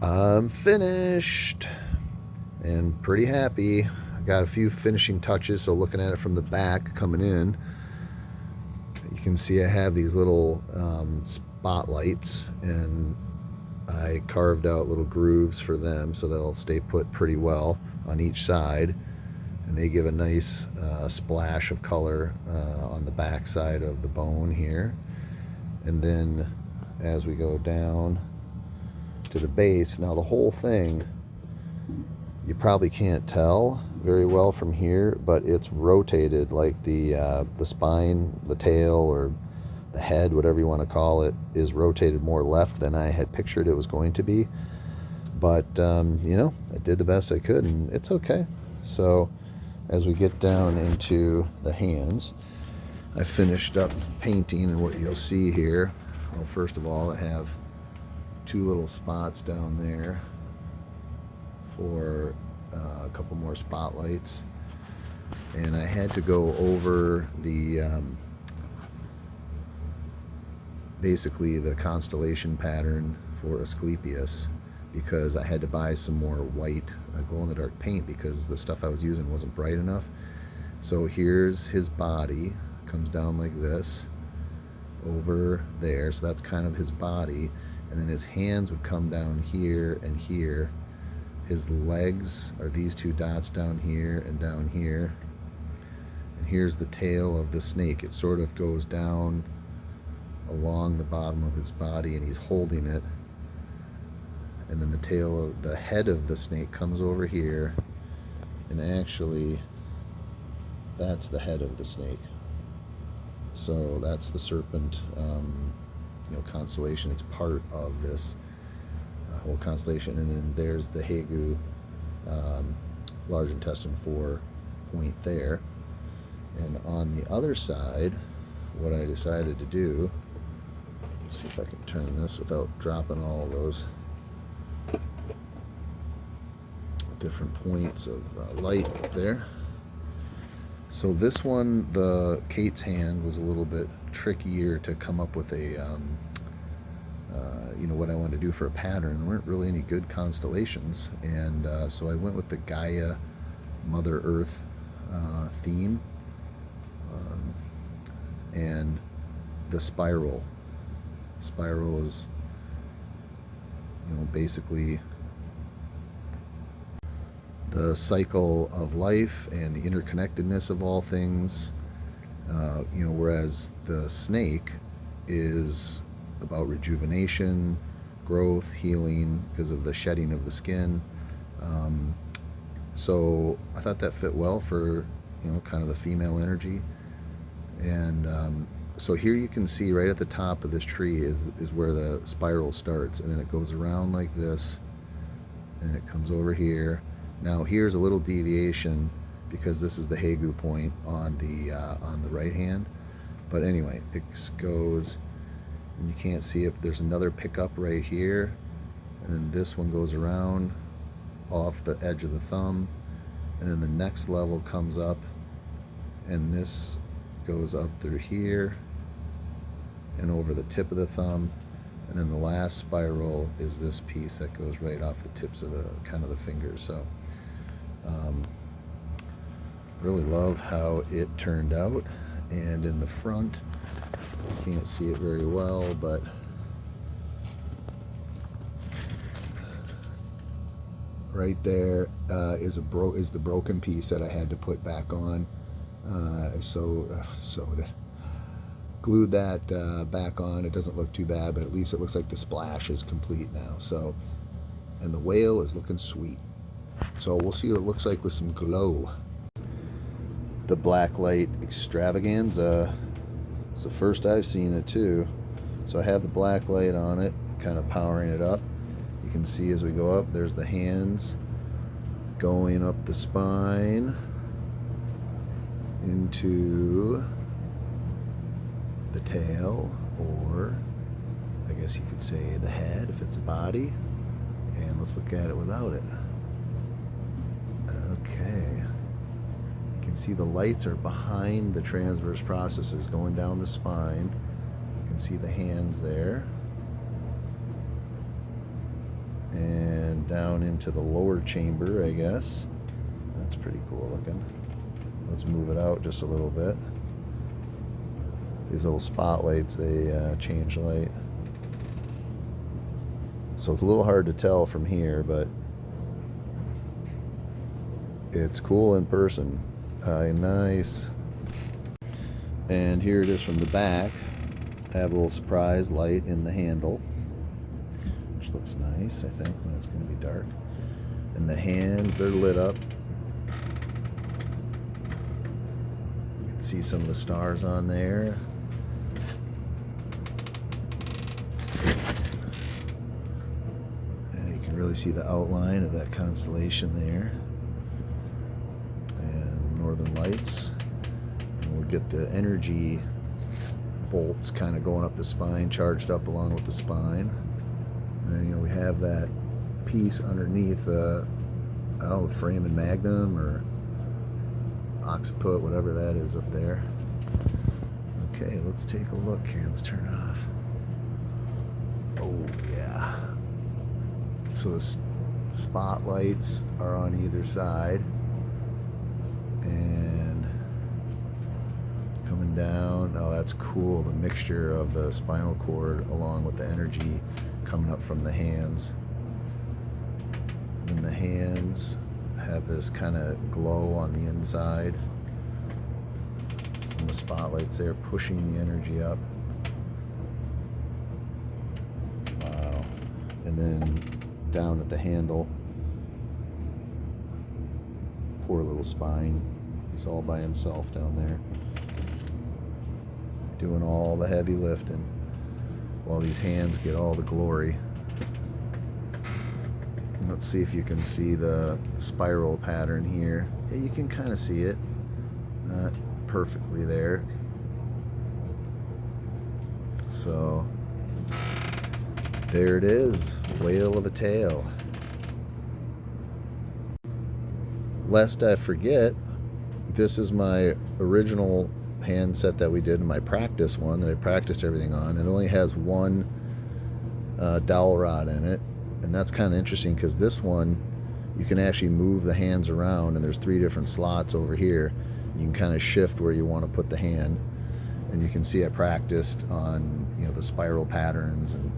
I'm finished and pretty happy. I got a few finishing touches, so looking at it from the back coming in, you can see I have these little spotlights, and I carved out little grooves for them so they'll stay put pretty well on each side, and they give a nice splash of color on the back side of the bone here. And then as we go down to the base, now the whole thing, you probably can't tell very well from here, but it's rotated, like the spine, the tail, or the head, whatever you want to call it, is rotated more left than I had pictured it was going to be. But you know, I did the best I could, and it's okay. So as we get down into the hands, I finished up painting, and what you'll see here, well, first of all, I have two little spots down there for a couple more spotlights, and I had to go over the basically the constellation pattern for Asclepius, because I had to buy some more white glow-in-the-dark paint because the stuff I was using wasn't bright enough. So here's his body, comes down like this over there, so that's kind of his body, and then his hands would come down here and here. His legs are these two dots down here and down here, and here's the tail of the snake. It sort of goes down along the bottom of his body, and he's holding it, and then the tail of the head of the snake comes over here, and actually that's the head of the snake. So that's the serpent, you know, constellation. It's part of this whole constellation. And then there's the Hegu, large intestine 4 point there. And on the other side, what I decided to do, let's see if I can turn this without dropping all of those different points of light up there. So this one, the Kate's hand, was a little bit trickier to come up with a, you know, what I wanted to do for a pattern. There weren't really any good constellations, and so I went with the Gaia, Mother Earth theme, and the spiral. Spiral is, you know, basically the cycle of life and the interconnectedness of all things, you know, whereas the snake is about rejuvenation, growth, healing because of the shedding of the skin. So I thought that fit well for, you know, kind of the female energy. And so here you can see right at the top of this tree is where the spiral starts, and then it goes around like this, and it comes over here. Now here's a little deviation because this is the Hegu point on the right hand. But anyway, it goes, and you can't see it, but there's another pickup right here, and then this one goes around off the edge of the thumb, and then the next level comes up, and this goes up through here and over the tip of the thumb, and then the last spiral is this piece that goes right off the tips of the kind of the fingers. So really love how it turned out. And in the front, you can't see it very well, but right there is the broken piece that I had to put back on. Glued that back on. It doesn't look too bad, but at least it looks like the splash is complete now. So, and the whale is looking sweet. So we'll see what it looks like with some glow. The black light extravaganza. It's the first I've seen it too. So I have the black light on it, kind of powering it up. You can see as we go up, there's the hands going up the spine into the tail, or I guess you could say the head if it's a body. And let's look at it without it. Okay. You can see the lights are behind the transverse processes going down the spine. You can see the hands there. And down into the lower chamber, I guess. That's pretty cool looking. Let's move it out just a little bit. These little spotlights, they change light. So it's a little hard to tell from here, but it's cool in person. Nice. And here it is from the back. I have a little surprise light in the handle, which looks nice, I think, when it's going to be dark. And the hands, they're lit up. You can see some of the stars on there. And you can really see the outline of that constellation there. And northern lights. And we'll get the energy bolts kind of going up the spine, charged up along with the spine. And then, you know, we have that piece underneath, I don't know, frame and magnum or occiput, whatever that is up there. Okay, let's take a look here. Let's turn it off. Oh, yeah. So the spotlights are on either side. And coming down, oh, that's cool. The mixture of the spinal cord along with the energy coming up from the hands. And the hands have this kind of glow on the inside. And the spotlights there pushing the energy up. Wow. And then down at the handle, poor little spine. He's all by himself down there, doing all the heavy lifting while these hands get all the glory. Let's see if you can see the spiral pattern here. Yeah, you can kind of see it, not perfectly there. So there it is, whale of a tail. Lest I forget, this is my original hand set that we did in my practice one that I practiced everything on. It only has one dowel rod in it, and that's kind of interesting because this one you can actually move the hands around, and there's 3 different slots over here. You can kind of shift where you want to put the hand, and you can see I practiced on, you know, the spiral patterns and,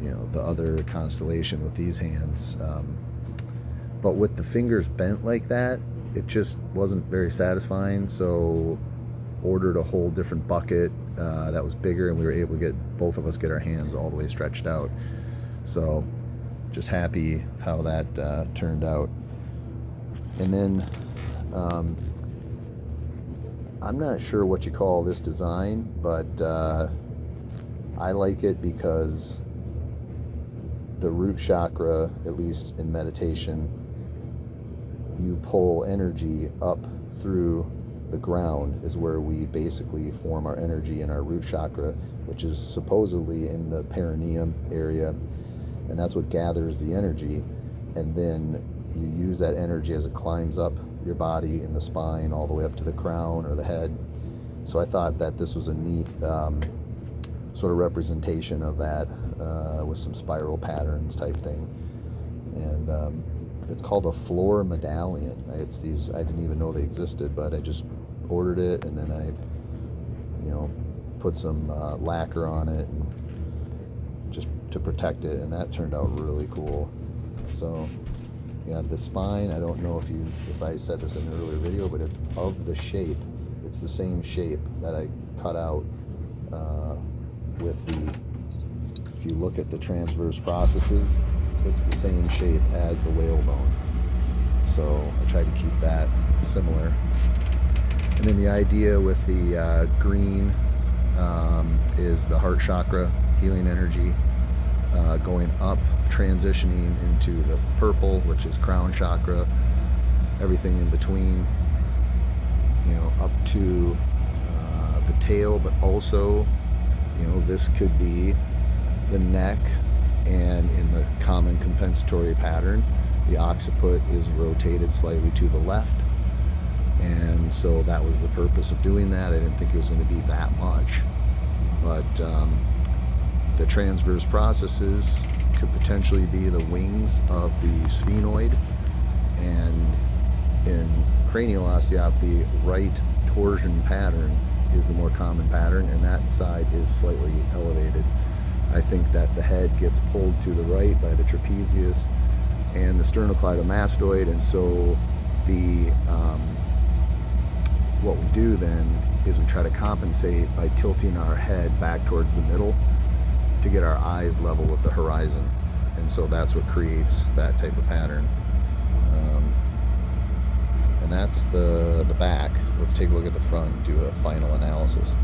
you know, the other constellation with these hands. But with the fingers bent like that, it just wasn't very satisfying, so ordered a whole different bucket that was bigger, and we were able to get both of us get our hands all the way stretched out. So just happy with how that turned out. And then I'm not sure what you call this design, but I like it because the root chakra, at least in meditation, you pull energy up through the ground is where we basically form our energy in our root chakra, which is supposedly in the perineum area, and that's what gathers the energy. And then you use that energy as it climbs up your body in the spine all the way up to the crown or the head. So I thought that this was a neat sort of representation of that with some spiral patterns type thing. And it's called a floor medallion. It's these, I didn't even know they existed, but I just ordered it, and then I, you know, put some lacquer on it just to protect it, and that turned out really cool. So yeah, the spine, I don't know if I said this in an earlier video, but it's of the shape. It's the same shape that I cut out with the, if you look at the transverse processes, it's the same shape as the whale bone. So I tried to keep that similar. And then the idea with the green is the heart chakra, healing energy, going up, transitioning into the purple, which is crown chakra, everything in between, you know, up to the tail, but also, you know, this could be the neck. And in the common compensatory pattern, the occiput is rotated slightly to the left, and so that was the purpose of doing that. I didn't think it was going to be that much, but the transverse processes could potentially be the wings of the sphenoid. And in cranial osteopathy, right torsion pattern is the more common pattern, and that side is slightly elevated. I think that the head gets pulled to the right by the trapezius and the sternocleidomastoid, and so the what we do then is we try to compensate by tilting our head back towards the middle to get our eyes level with the horizon, and so that's what creates that type of pattern. And that's the back. Let's take a look at the front and do a final analysis.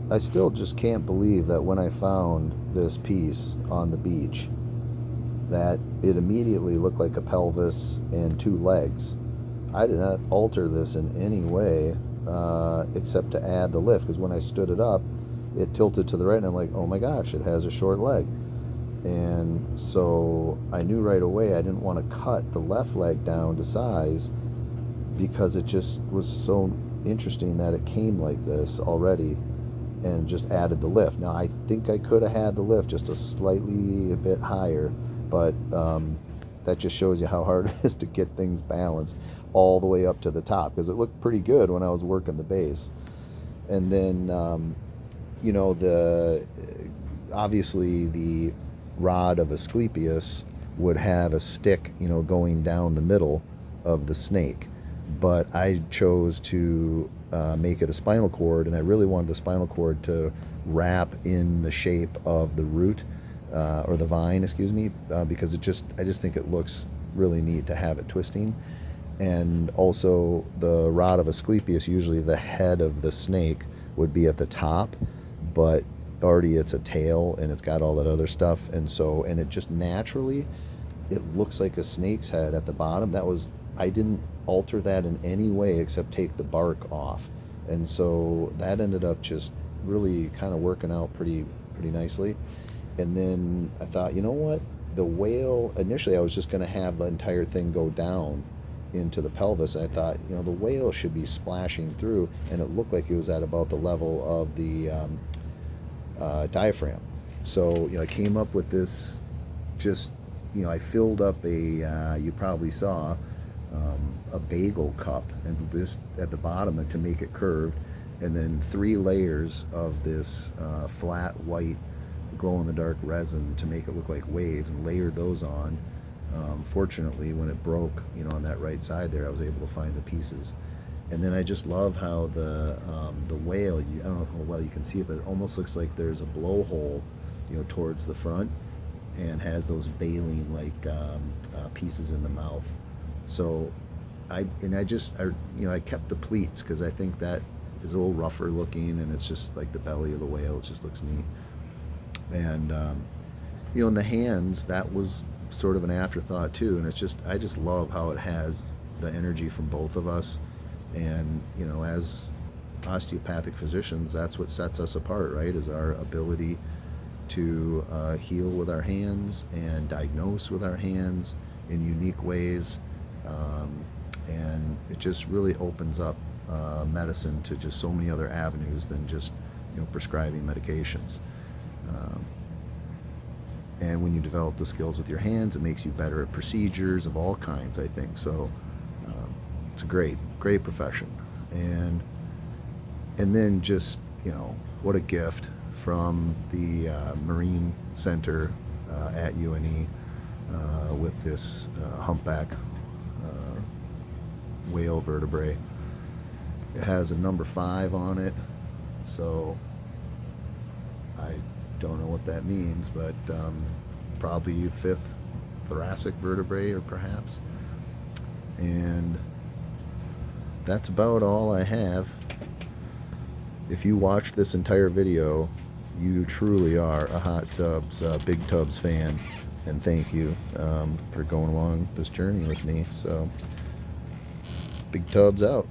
I still just can't believe that when I found this piece on the beach, that it immediately looked like a pelvis and two legs. I did not alter this in any way except to add the lift, because when I stood it up, it tilted to the right, and I'm like, oh my gosh, it has a short leg. And so I knew right away I didn't want to cut the left leg down to size, because it just was so interesting that it came like this already, and just added the lift. Now I think I could have had the lift just a bit higher, but that just shows you how hard it is to get things balanced all the way up to the top, because it looked pretty good when I was working the base. And then obviously the Rod of Asclepius would have a stick, going down the middle of the snake, but I chose to make it a spinal cord, and I really wanted the spinal cord to wrap in the shape of the root, or the vine, excuse me, because I just think it looks really neat to have it twisting. And also the Rod of Asclepius, usually the head of the snake would be at the top, but already it's a tail and it's got all that other stuff, and it just naturally, it looks like a snake's head at the bottom. I didn't alter that in any way except take the bark off, and so that ended up just really kind of working out pretty nicely. And then I thought, you know what, the whale, initially I was just going to have the entire thing go down into the pelvis, and I thought, the whale should be splashing through, and it looked like it was at about the level of the diaphragm. So I came up with this, just I filled up you probably saw a bagel cup, and just at the bottom to make it curved, and then 3 layers of this flat white glow-in-the-dark resin to make it look like waves, and layered those on. Fortunately, when it broke, on that right side there, I was able to find the pieces. And then I just love how the whale, I don't know how well you can see it, but it almost looks like there's a blowhole, towards the front, and has those baleen like pieces in the mouth. So I kept the pleats, because I think that is a little rougher looking, and it's just like the belly of the whale. It just looks neat. And in the hands, that was sort of an afterthought too, and I just love how it has the energy from both of us. And as osteopathic physicians, that's what sets us apart, right, is our ability to heal with our hands and diagnose with our hands in unique ways, and it just really opens up medicine to just so many other avenues than just prescribing medications. And when you develop the skills with your hands, it makes you better at procedures of all kinds, I think. So it's a great profession. And then just, what a gift from the Marine Center at UNE with this humpback whale vertebrae. It has a number 5 on it, so I don't know what that means, but probably 5th thoracic vertebrae, or perhaps. And that's about all I have. If you watched this entire video, you truly are a Hot Tubs, Big Tubs fan, and thank you for going along this journey with me. So, Big Tubs out.